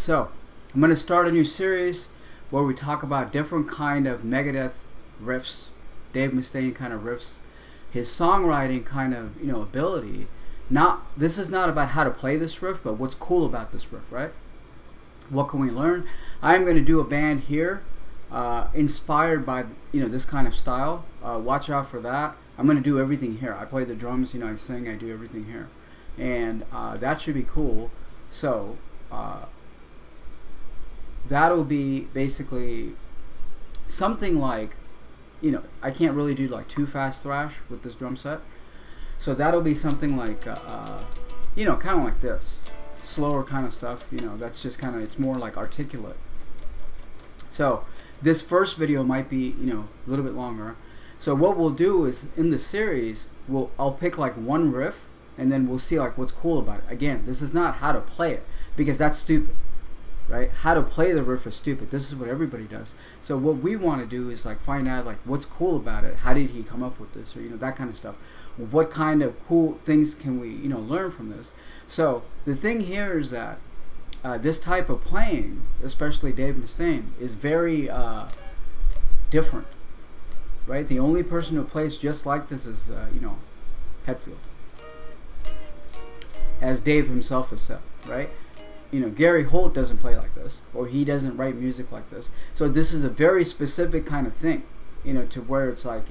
So, I'm going to start a new series where we talk about different kind of Megadeth riffs, Dave Mustaine kind of riffs, his songwriting kind of, ability. This is not about how to play this riff, but what's cool about this riff, right? What can we learn? I'm going to do a band here, inspired by, this kind of style. Watch out for that. I'm going to do everything here. I play the drums, I sing, I do everything here. And that should be cool. So, that'll be basically something like, I can't really do like too fast thrash with this drum set. So that'll be something like, kind of like this. Slower kind of stuff, that's just kind of, it's more like articulate. So this first video might be, a little bit longer. So what we'll do is, in the series, I'll pick like one riff, and then we'll see like what's cool about it. Again, this is not how to play it, because that's stupid, right? How to play the riff is stupid. This is what everybody does. So what we want to do is like find out like what's cool about it. How did he come up with this, or that kind of stuff. What kind of cool things can we learn from this? So the thing here is that this type of playing, especially Dave Mustaine, is very different, right? The only person who plays just like this is Hetfield, as Dave himself has said, right? Gary Holt doesn't play like this, or he doesn't write music like this. So this is a very specific kind of thing, to where it's like,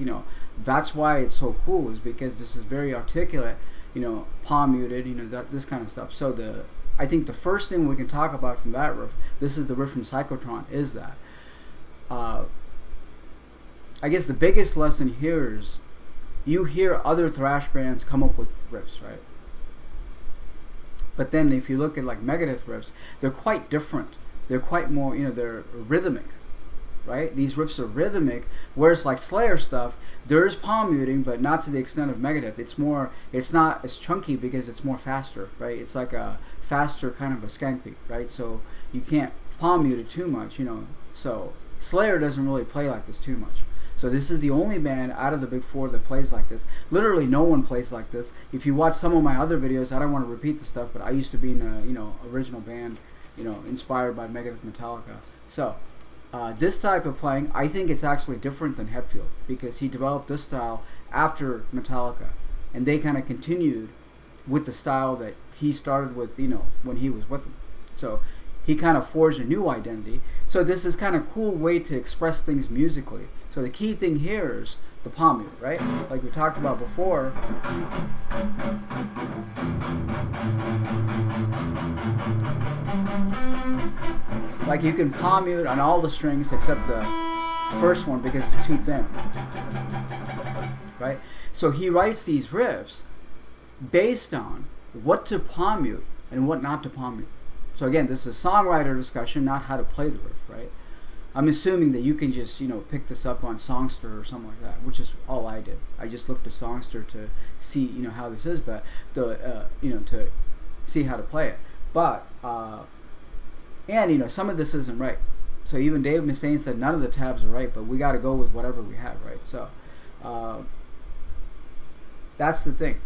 that's why it's so cool, is because this is very articulate, palm muted, this kind of stuff. So I think the first thing we can talk about from that riff, this is the riff from Psychotron, is that I guess the biggest lesson here is you hear other thrash bands come up with riffs, right? But then if you look at like Megadeth riffs, they're quite different. They're quite more, they're rhythmic, right? These riffs are rhythmic, whereas like Slayer stuff, there is palm muting, but not to the extent of Megadeth. It's not as chunky because it's more faster, right? It's like a faster kind of a skank beat, right? So you can't palm mute it too much, So Slayer doesn't really play like this too much. So this is the only band out of the big four that plays like this. Literally no one plays like this. If you watch some of my other videos, I don't want to repeat the stuff, but I used to be in a, original band, inspired by Megadeth and Metallica. So this type of playing, I think it's actually different than Hetfield, because he developed this style after Metallica, and they kind of continued with the style that he started with, when he was with them. So he kind of forged a new identity. So this is kind of a cool way to express things musically. So the key thing here is the palm mute, right? Like we talked about before. Like you can palm mute on all the strings except the first one because it's too thin, right? So he writes these riffs based on what to palm mute and what not to palm mute. So again, this is a songwriter discussion, not how to play the riff, right? I'm assuming that you can just, pick this up on Songster or something like that, which is all I did. I just looked at Songster to see, how this is, but to see how to play it. But and some of this isn't right. So even Dave Mustaine said none of the tabs are right, but we got to go with whatever we have, right? So that's the thing.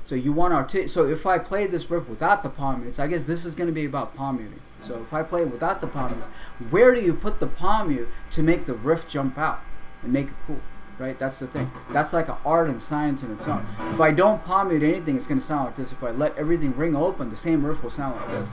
So you want to so if I play this riff without the palm mutes, I guess this is going to be about palm muting. So if I play it without the palm mutes, where do you put the palm mute to make the riff jump out and make it cool, right? That's the thing. That's like an art and science in its own. If I don't palm mute anything, it's going to sound like this. If I let everything ring open, the same riff will sound like this.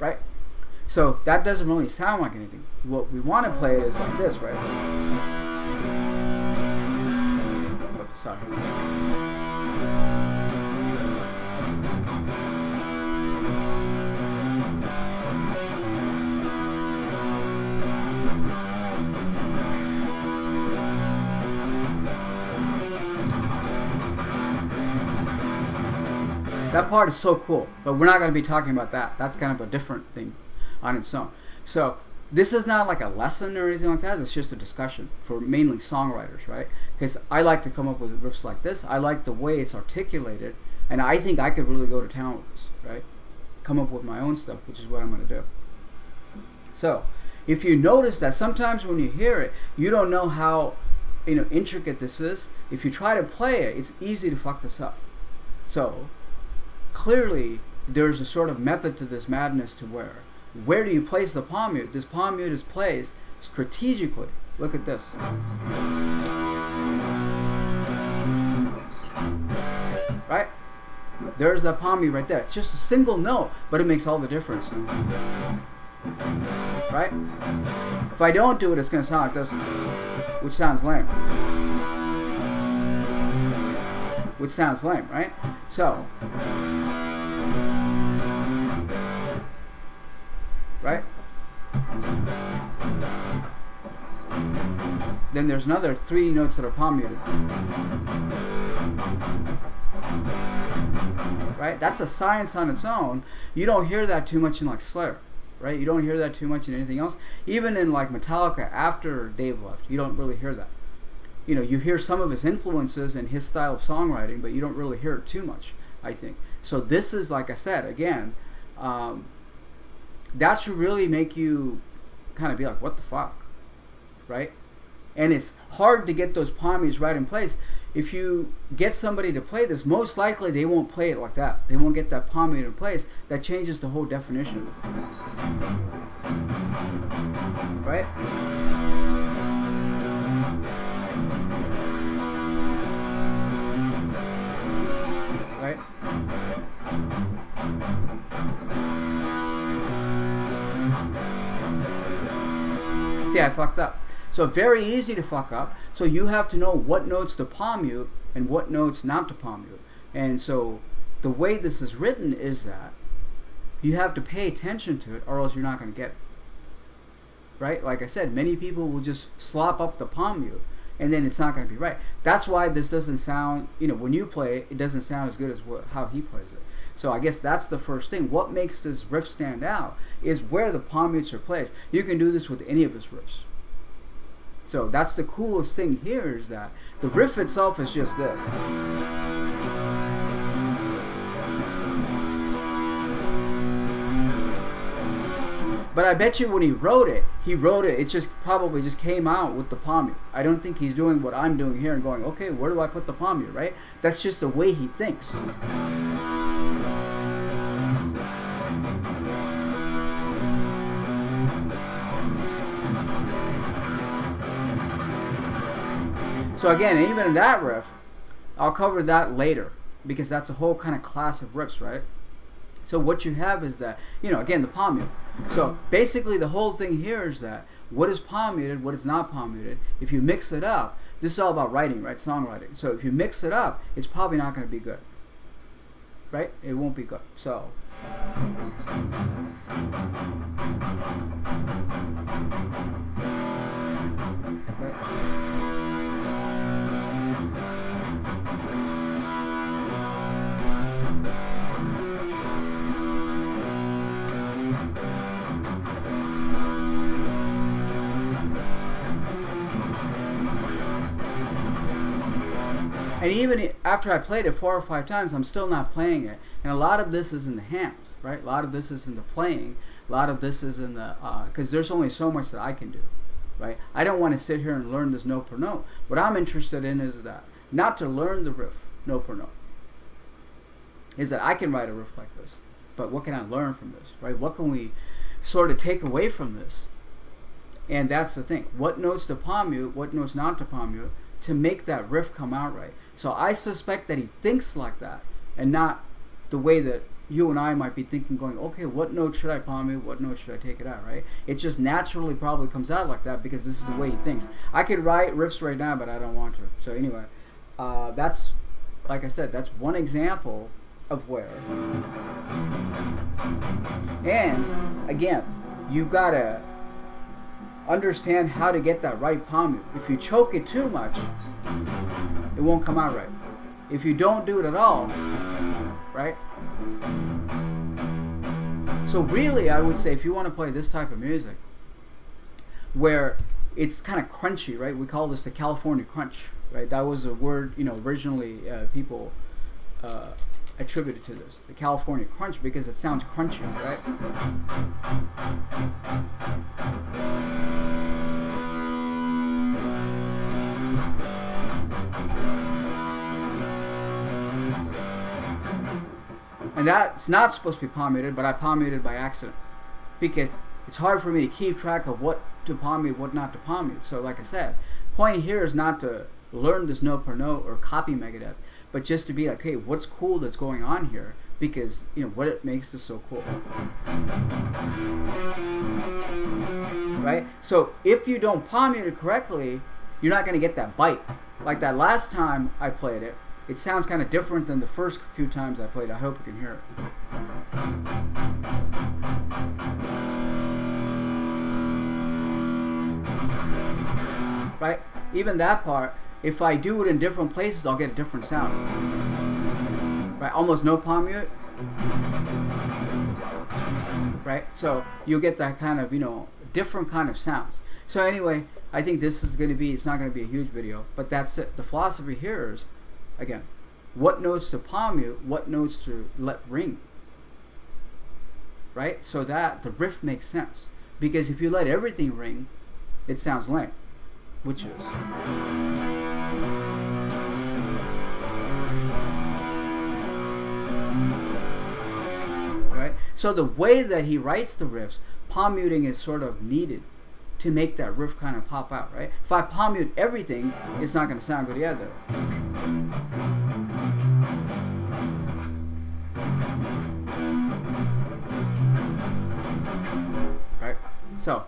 Right? So that doesn't really sound like anything. What we want to play it is like this, right? Oh, sorry. That part is so cool, but we're not going to be talking about that. That's kind of a different thing on its own. So this is not like a lesson or anything like that. It's just a discussion for mainly songwriters, right? Because I like to come up with riffs like this. I like the way it's articulated, and I think I could really go to town with this, right? Come up with my own stuff, which is what I'm going to do. So if you notice that sometimes when you hear it, you don't know how intricate this is. If you try to play it, it's easy to fuck this up. So clearly there's a sort of method to this madness to where do you place the palm mute? This palm mute is placed strategically. Look at this. Right? There's that palm mute right there. It's just a single note, but it makes all the difference. Right? If I don't do it, it's going to sound like this, which sounds lame. Which sounds lame, right? So, right? Then there's another 3 notes that are palm muted. Right? That's a science on its own. You don't hear that too much in like Slayer. Right? You don't hear that too much in anything else. Even in like Metallica after Dave left, you don't really hear that. You hear some of his influences and his style of songwriting, but you don't really hear it too much, I think. So this is, like I said, again, that should really make you kind of be like, what the fuck? Right? And it's hard to get those palm mutes right in place. If you get somebody to play this, most likely they won't play it like that. They won't get that palm mute in place. That changes the whole definition. Right? Right? See, I fucked up. So very easy to fuck up. So you have to know what notes to palm mute and what notes not to palm mute. And so the way this is written is that you have to pay attention to it, or else you're not going to get it. Right? Like I said, many people will just slop up the palm mute, and then it's not going to be right. That's why this doesn't sound, when you play it, it doesn't sound as good as how he plays it. So I guess that's the first thing. What makes this riff stand out is where the palm mutes are placed. You can do this with any of his riffs. So that's the coolest thing here, is that the riff itself is just this. But I bet you when he wrote it, it just probably just came out with the palm mute. I don't think he's doing what I'm doing here and going, okay, where do I put the palm mute, right? That's just the way he thinks. So again, even in that riff, I'll cover that later, because that's a whole kind of class of riffs, right? So what you have is that, again, the palm mute. So basically the whole thing here is that what is palm muted, what is not palm muted. If you mix it up, this is all about writing, right? Songwriting. So if you mix it up, it's probably not going to be good. Right? It won't be good. So... Right. And even after I played it 4 or 5 times, I'm still not playing it. And a lot of this is in the hands, right? A lot of this is in the playing. A lot of this is in the... Because there's only so much that I can do, right? I don't want to sit here and learn this note per note. What I'm interested in is that, not to learn the riff note per note, is that I can write a riff like this. But what can I learn from this, right? What can we sort of take away from this? And that's the thing. What notes to palm mute, what notes not to palm mute, to make that riff come out right. So I suspect that he thinks like that, and not the way that you and I might be thinking, going, okay, what note should I palm mute, what note should I take it out, right? It just naturally probably comes out like that because this is the way he thinks. I could write riffs right now, but I don't want to. So anyway, that's, like I said, that's one example of where. And again, you've got to understand how to get that right palm mute. If you choke it too much, it won't come out right. If you don't do it at all, right? So really, I would say if you want to play this type of music, where it's kind of crunchy, right? We call this the California crunch, right? That was a word, originally people attributed to this, the California crunch, because it sounds crunchy, right? And that's not supposed to be palm muted, but I palm muted by accident because it's hard for me to keep track of what to palm mute, what not to palm mute. So like I said, point here is not to learn this note per note or copy Megadeth, but just to be like, hey, what's cool that's going on here? Because, you know, what it makes this so cool. Right? So if you don't palm mute it correctly, you're not going to get that bite. Like that last time I played it, it sounds kind of different than the first few times I played. I hope you can hear it. Right? Even that part, if I do it in different places, I'll get a different sound. Right? Almost no palm mute. Right? So you'll get that kind of, you know, different kind of sounds. So anyway, I think this is going to be, it's not going to be a huge video, but that's it. The philosophy here is, again, what notes to palm mute, what notes to let ring. Right? So that the riff makes sense. Because if you let everything ring, it sounds lame. Which is. Right? So the way that he writes the riffs, palm muting is sort of needed to make that riff kind of pop out, right? If I palm mute everything, it's not going to sound good either. Right? So,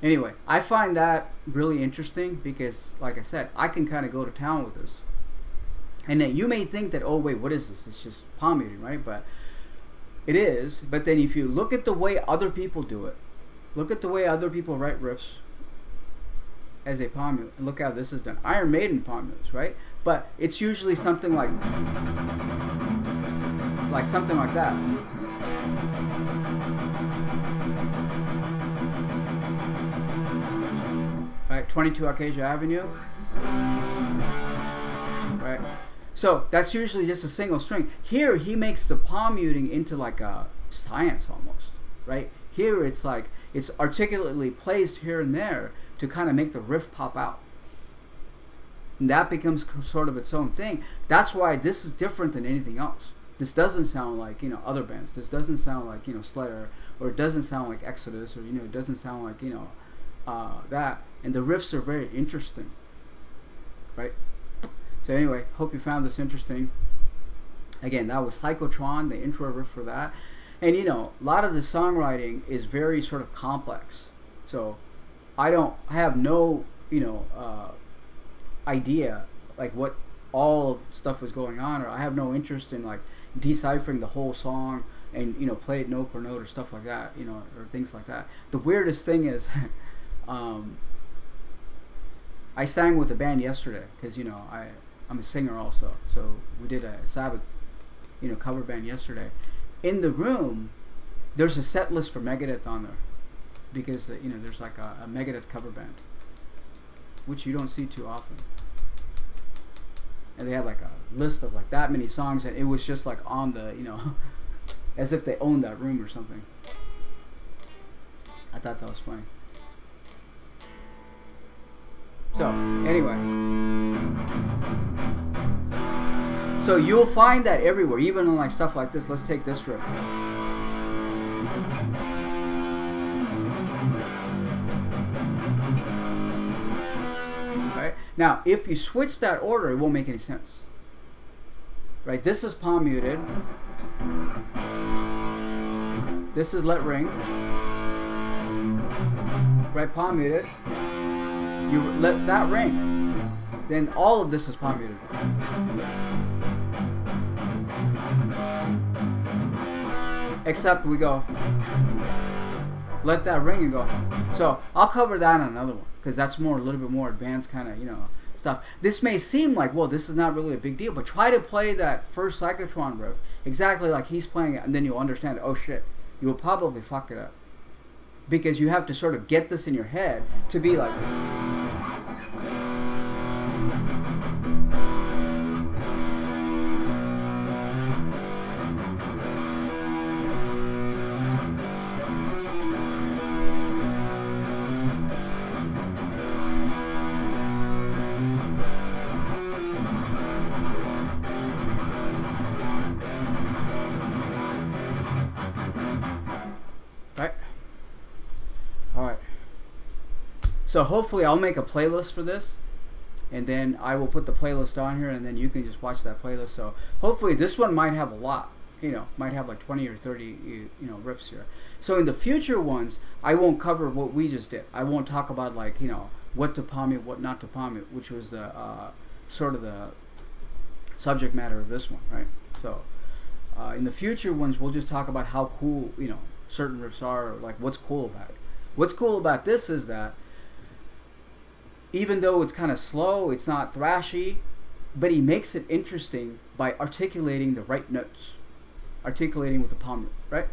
anyway, I find that really interesting because, like I said, I can kind of go to town with this. And then you may think that, oh wait, what is this? It's just palm muting, right? But it is. But then if you look at the way other people do it, look at the way other people write riffs as a palm mute, and look how this is done. Iron Maiden palm mutes, right? But it's usually something like something like that. Right, 22 Acacia Avenue. Right. So that's usually just a single string. Here he makes the palm muting into like a science almost, right? Here it's like it's articulately placed here and there to kind of make the riff pop out. And that becomes sort of its own thing. That's why this is different than anything else. This doesn't sound like, you know, other bands. This doesn't sound like, you know, Slayer, or it doesn't sound like Exodus, or, you know, it doesn't sound like, you know, that. And the riffs are very interesting, right? So anyway, hope you found this interesting. Again, that was Psychotron, the intro riff for that. And, you know, a lot of the songwriting is very sort of complex. So I have no, you know, idea like what all of stuff is going on, or I have no interest in like deciphering the whole song and, you know, play it note per note or stuff like that, you know, or things like that. The weirdest thing is I sang with the band yesterday because, you know, I'm a singer also, so we did a Sabbath, you know, cover band yesterday. In the room, there's a set list for Megadeth on there because, you know, there's like a Megadeth cover band, which you don't see too often. And they had like a list of like that many songs, and it was just like on the, you know, as if they owned that room or something. I thought that was funny. So, anyway. So you'll find that everywhere, even on like stuff like this. Let's take this riff. Right? Now, if you switch that order, it won't make any sense. Right? This is palm muted. This is let ring. Right? Palm muted. You let that ring. Then all of this is palm muted. Except we go, let that ring and go. So I'll cover that on another one because that's more a little bit more advanced kind of, you know, stuff. This may seem like, well, this is not really a big deal, but try to play that first Psychotron riff exactly like he's playing it, and then you'll understand, oh shit, you will probably fuck it up. Because you have to sort of get this in your head to be like, So hopefully I'll make a playlist for this, and then I will put the playlist on here, and then you can just watch that playlist. So hopefully this one might have a lot, might have like 20 or 30, riffs here. So in the future ones, I won't cover what we just did. I won't talk about like, what to palm it, what not to palm it, which was the sort of the subject matter of this one, right? So in the future ones, we'll just talk about how cool, certain riffs are, or like what's cool about it. What's cool about this is that even though it's kind of slow, it's not thrashy, but he makes it interesting by articulating the right notes, articulating with the palm, right?